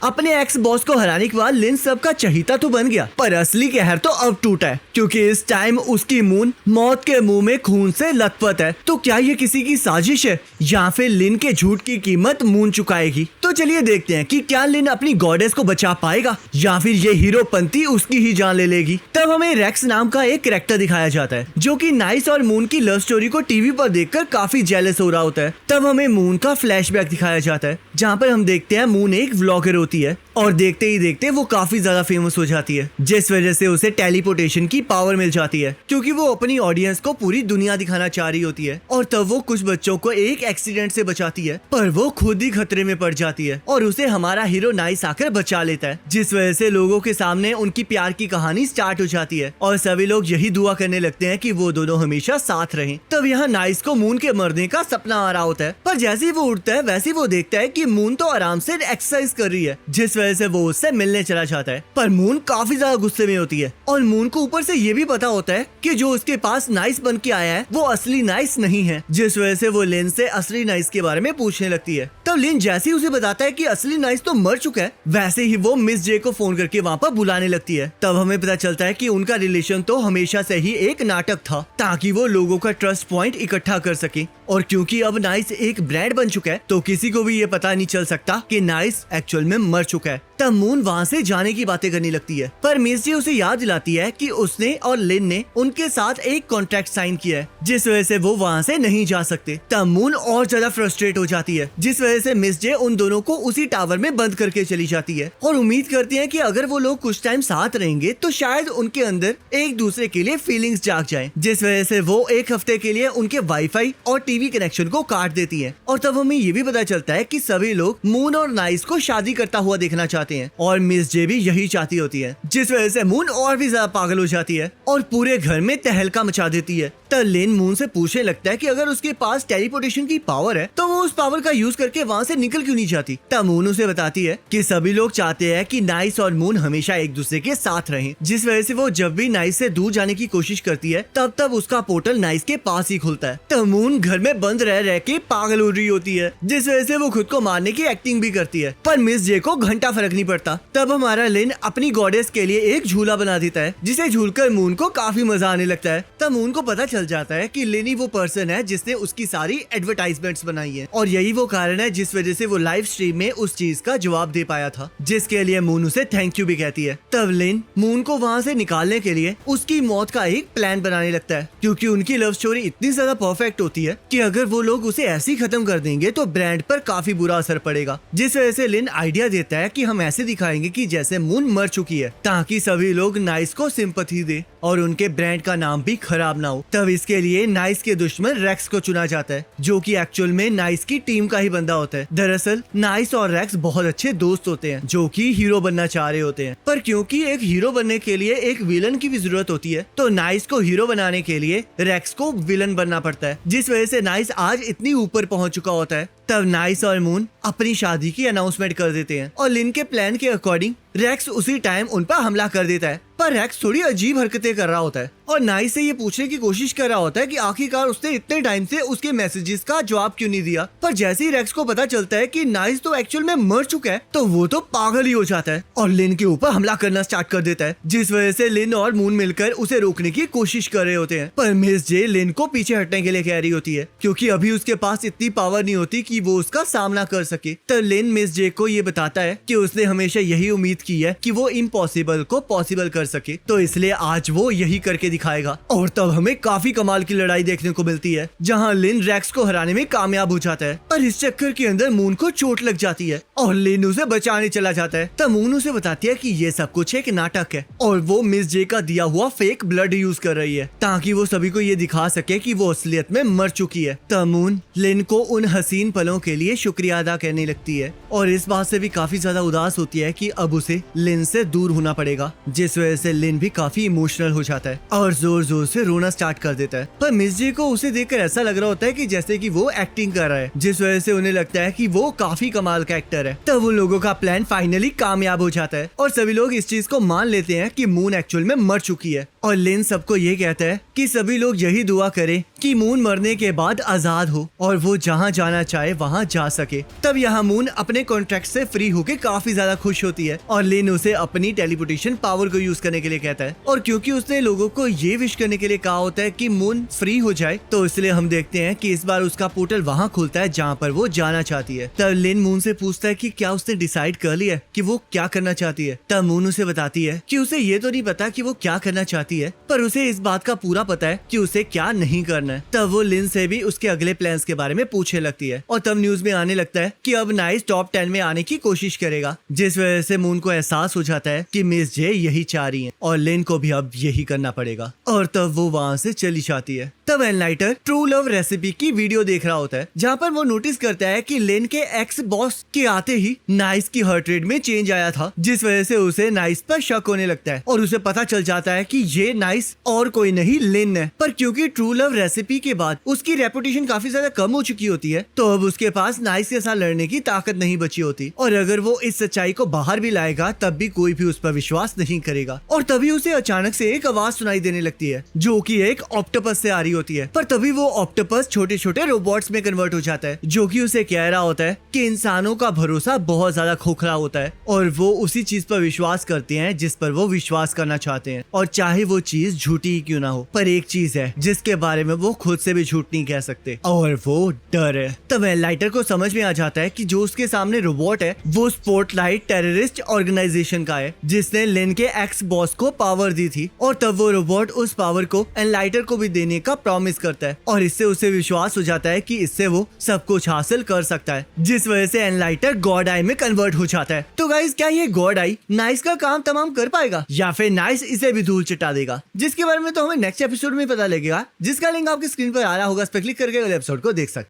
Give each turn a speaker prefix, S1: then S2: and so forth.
S1: अपने ex boss को हराने के बाद लिन सबका चहीता तो बन गया, पर असली कहर तो अब टूटा है, क्योंकि इस टाइम उसकी मून मौत के मुंह में खून से लथपथ है। तो क्या ये किसी की साजिश है या फिर लिन के झूठ की कीमत मून चुकाएगी? तो चलिए देखते हैं कि क्या लिन अपनी गॉडेस को बचा पाएगा या फिर ये हीरोपंती उसकी ही जान ले लेगी। तब हमें रेक्स नाम का एक कैरेक्टर दिखाया जाता है जो कि नाइस और मून की लव स्टोरी को टीवी पर देखकर काफी जेलस हो रहा होता है। तब हमें मून का फ्लैशबैक दिखाया जाता है जहाँ पर हम देखते हैं मून एक व्लॉगर होती है और देखते ही देखते वो काफी ज्यादा फेमस हो जाती है, जिस वजह से उसे टेलीपोर्टेशन की पावर मिल जाती है, क्योंकि वो अपनी ऑडियंस को पूरी दुनिया दिखाना चाह रही होती है। और तब वो कुछ बच्चों को एक एक्सीडेंट से बचाती है, पर वो खुद ही खतरे में पड़ जाती है और उसे हमारा हीरो नाइस आकर बचा लेता है, जिस वजह से लोगों के सामने उनकी प्यार की कहानी स्टार्ट हो जाती है और सभी लोग यही दुआ करने लगते हैं कि वो दोनों हमेशा साथ रहें। तब यहाँ नाइस को मून के मरने का सपना आ रहा होता है, पर जैसे ही वो उठता है वैसे वो देखता है कि मून तो आराम से एक्सरसाइज कर रही है, जिस वजह से वो उससे मिलने चला जाता है। पर मून काफी ज्यादा गुस्से में होती है और मून को ऊपर से ये भी पता होता है कि जो उसके पास नाइस बन के आया है वो असली नाइस नहीं है, जिस वजह से वो लिन से असली नाइस के बारे में पूछने लगती है। तब लिन जैसे ही उसे बताता है कि असली नाइस तो मर चुका है, वैसे ही वो मिस जे को फोन करके वहाँ पर बुलाने लगती है। तब हमें पता चलता है कि उनका रिलेशन तो हमेशा से ही एक नाटक था, ताकि वो लोगों का ट्रस्ट पॉइंट इकट्ठा कर सके। और क्योंकि अब नाइस एक ब्रांड बन चुका है तो किसी को भी ये पता नहीं चल सकता कि नाइस एक्चुअल में मर चुका है। तब मून वहाँ से जाने की बातें करने लगती है, पर मिस जे उसे याद दिलाती है कि उसने और लिन ने उनके साथ एक कॉन्ट्रैक्ट साइन किया है, जिस वजह से वो वहाँ से नहीं जा सकते। तब मून और ज्यादा फ्रस्ट्रेट हो जाती है, जिस वजह से मिस जे उन दोनों को उसी टावर में बंद करके चली जाती है और उम्मीद करती है कि अगर वो लोग कुछ टाइम साथ रहेंगे तो शायद उनके अंदर एक दूसरे के लिए फीलिंग्स जाग जाएं, जिस वजह से वो एक हफ्ते के लिए उनके वाईफाई और टीवी कनेक्शन को काट देती है। और तब हमें ये भी पता चलता है कि सभी लोग मून और नाइस को शादी करता हुआ देखना चाहते हैं और मिस जे भी यही चाहती होती है, जिस वजह से मून और भी ज्यादा पागल हो जाती है और पूरे घर में तहलका मचा देती है। तब लिन मून से पूछने लगता है कि अगर उसके पास टेलीपोर्टेशन की पावर है तो वो उस पावर का यूज करके वहाँ से निकल क्यों नहीं जाती। तब मून उसे बताती है कि सभी लोग चाहते हैं कि नाइस और मून हमेशा एक दूसरे के साथ रहें, जिस वजह से वो जब भी नाइस से दूर जाने की कोशिश करती है तब उसका पोर्टल नाइस के पास ही खुलता है। तब मून घर में बंद रह के पागल हो रही होती है, जिस वजह से वो खुद को मारने की एक्टिंग भी करती है, पर मिस जे को घंटा फर्क नहीं पड़ता। तब हमारा लिन अपनी गॉडेस के लिए एक झूला बना देता है, जिसे झूलकर मून को काफी मजा आने लगता है। तब मून को पता चल जाता है कि लिन ही वो पर्सन है जिसने उसकी सारी एडवर्टाइजमेंट्स बनाई है और यही वो कारण है जिस वजह से वो लाइव स्ट्रीम में उस चीज का जवाब दे पाया था, जिसके लिए मून उसे थैंक यू भी कहती है। तब लिन मून को वहाँ से निकालने के लिए उसकी मौत का एक प्लान बनाने लगता है, क्योंकि उनकी लव स्टोरी इतनी ज्यादा परफेक्ट होती है कि अगर वो लोग उसे ऐसे ही खत्म कर देंगे तो ब्रांड पर काफी बुरा असर पड़ेगा, जिस वजह से लिन आइडिया देता है कि हम ऐसे दिखाएंगे कि जैसे मून मर चुकी है, ताकि सभी लोग नाइस को सिंपैथी दे और उनके ब्रांड का नाम भी खराब ना हो। तब इसके लिए नाइस के दुश्मन रेक्स को चुना जाता है, जो कि एक्चुअल में नाइस की टीम का ही बंदा होता है। दरअसल नाइस और रेक्स बहुत अच्छे दोस्त होते हैं जो कि हीरो बनना चाह रहे होते हैं, पर क्योंकि एक हीरो बनने के लिए एक विलन की भी जरूरत होती है तो नाइस को हीरो बनाने के लिए रेक्स को विलन बनना पड़ता है, जिस वजह से नाइस आज इतनी ऊपर पहुंच चुका होता है। तब नाइस और मून अपनी शादी की अनाउंसमेंट कर देते हैं और लिन के प्लान के अकॉर्डिंग रेक्स उसी टाइम उन पर हमला कर देता है, पर रेक्स थोड़ी अजीब हरकतें कर रहा होता है और नाइस से ये पूछने की कोशिश कर रहा होता है कि आखिरकार उसने इतने टाइम से उसके मैसेजेस का जवाब क्यों नहीं दिया। पर जैसे ही रेक्स को पता चलता है कि नाइस तो एक्चुअल में मर चुका है तो वो तो पागल ही हो जाता है और लिन के ऊपर हमला करना स्टार्ट कर देता है, जिस वजह से लिन और मून मिलकर उसे रोकने की कोशिश कर रहे होते हैं। पर मिस जे लिन को पीछे हटने के लिए कह रही होती है, क्योंकि अभी उसके पास इतनी पावर नहीं होती कि वो उसका सामना कर सके। तो लिन मिस जे को ये बताता है कि उसने हमेशा यही उम्मीद की है कि वो इम्पॉसिबल को पॉसिबल कर सके, तो इसलिए आज वो यही करके दिखाएगा। और तब हमें काफी कमाल की लड़ाई देखने को मिलती है, जहां लिन रेक्स को हराने में कामयाब हो जाता है, पर इस चक्कर के अंदर मून को चोट लग जाती है और लिन उसे बचाने चला जाता है। तब मून उसे बताती है कि ये सब कुछ एक नाटक है और वो मिस जे का दिया हुआ फेक ब्लड यूज कर रही है, ताकि वो सभी को ये दिखा सके कि वो असलियत में मर चुकी है। तब मून लिन को उन हसीन पलों के लिए शुक्रिया अदा करने लगती है और इस बात से भी काफी ज्यादा उदास होती है कि अब उसे लिन से दूर होना पड़ेगा, जिस वजह से लिन भी काफी इमोशनल हो जाता है और जोर जोर से रोना स्टार्ट कर देता है। पर मिस जे को उसे देखकर ऐसा लग रहा होता है कि जैसे कि वो एक्टिंग कर रहा है, जिस वजह से उन्हें लगता है कि वो काफी कमाल का एक्टर है। तब उन लोगों का प्लान फाइनली कामयाब हो जाता है और सभी लोग इस चीज को मान लेते हैं कि मून एक्चुअल में मर चुकी है और लिन सबको ये कहता है कि सभी लोग यही दुआ करें कि मून मरने के बाद आजाद हो और वो जहाँ जाना चाहे वहाँ जा सके। तब यहाँ मून अपने कॉन्ट्रैक्ट से फ्री होके काफी ज्यादा खुश होती है और लिन उसे अपनी टेलीपोर्टेशन पावर को यूज करने के लिए कहता है। और क्योंकि उसने लोगों को ये विश करने के लिए कहा होता है कि मून फ्री हो जाए, तो इसलिए हम देखते हैं कि इस बार उसका पोर्टल वहाँ खुलता है जहाँ पर वो जाना चाहती है। तब लिन मून से पूछता है कि क्या उसने डिसाइड कर लिया कि वो क्या करना चाहती है। तब मून उसे बताती है कि उसे ये तो नहीं पता कि वो क्या करना चाहती है, पर उसे इस बात का पूरा पता है कि उसे क्या नहीं करना है। तब वो लिन से भी उसके अगले प्लान्स के बारे में पूछने लगती है और तब न्यूज में आने लगता है कि अब नाइस टॉप 10 में आने की कोशिश करेगा, जिस वजह से मून को एहसास हो जाता है कि मिस जे यही चाह रही है और लिन को भी अब यही करना पड़ेगा। और तब वो वहाँ से चली जाती है। तब एनलाइटर ट्रू लव रेसिपी की वीडियो देख रहा होता है, जहाँ पर वो नोटिस करता है कि लिन के एक्स बॉस के आते ही नाइस की हार्ट रेट में चेंज आया था, जिस वजह से उसे नाइस पर शक होने लगता है और उसे पता चल जाता है कि ये नाइस और कोई नहीं लिन है। पर क्योंकि ट्रू लव रेसिपी के बाद उसकी रेपुटेशन काफी ज्यादा कम हो चुकी होती है, तो अब उसके पास नाइस के साथ लड़ने की ताकत नहीं बची होती और अगर वो इस सच्चाई को बाहर भी लाएगा तब भी कोई भी उस पर विश्वास नहीं करेगा। और तभी उसे अचानक से एक आवाज सुनाई देने लगती है जो कि एक ऑक्टोपस से आ रही होती है। पर तभी वो ऑक्टोपस छोटे छोटे रोबोट्स में कन्वर्ट हो जाता है, जो कि उसे कह रहा होता है कि इंसानों का भरोसा बहुत ज्यादा खोखला होता है और वो उसी चीज पर विश्वास करते हैं जिस पर वो विश्वास करना चाहते हैं, और चाहे वो चीज झूठी ही क्यों ना हो। पर एक चीज है जिसके बारे में वो खुद से भी झूठ नहीं कह सकते, और वो डर है। तब एनलाइटर को समझ में आ जाता है कि जो उसके सामने रोबोट है वो स्पॉटलाइट टेररिस्ट ऑर्गेनाइजेशन का है, जिसने लिन के एक्स बॉस को पावर दी थी। और तब वो रोबोट उस पावर को एनलाइटर को भी देने का प्रॉमिस करता है और इससे उसे विश्वास हो जाता है कि इससे वो सब कुछ हासिल कर सकता है, जिस वजह से एनलाइटर गॉड आई में कन्वर्ट हो जाता है। तो गाइस, क्या ये गॉड आई नाइस का काम तमाम कर पाएगा या फिर नाइस इसे भी धूल चटा देगा, जिसके बारे में तो हमें नेक्स्ट एपिसोड में पता लगेगा, जिसका लिंक आपकी स्क्रीन पर आ रहा होगा। उस पर क्लिक करके अगले एपिसोड को देख सकते हैं।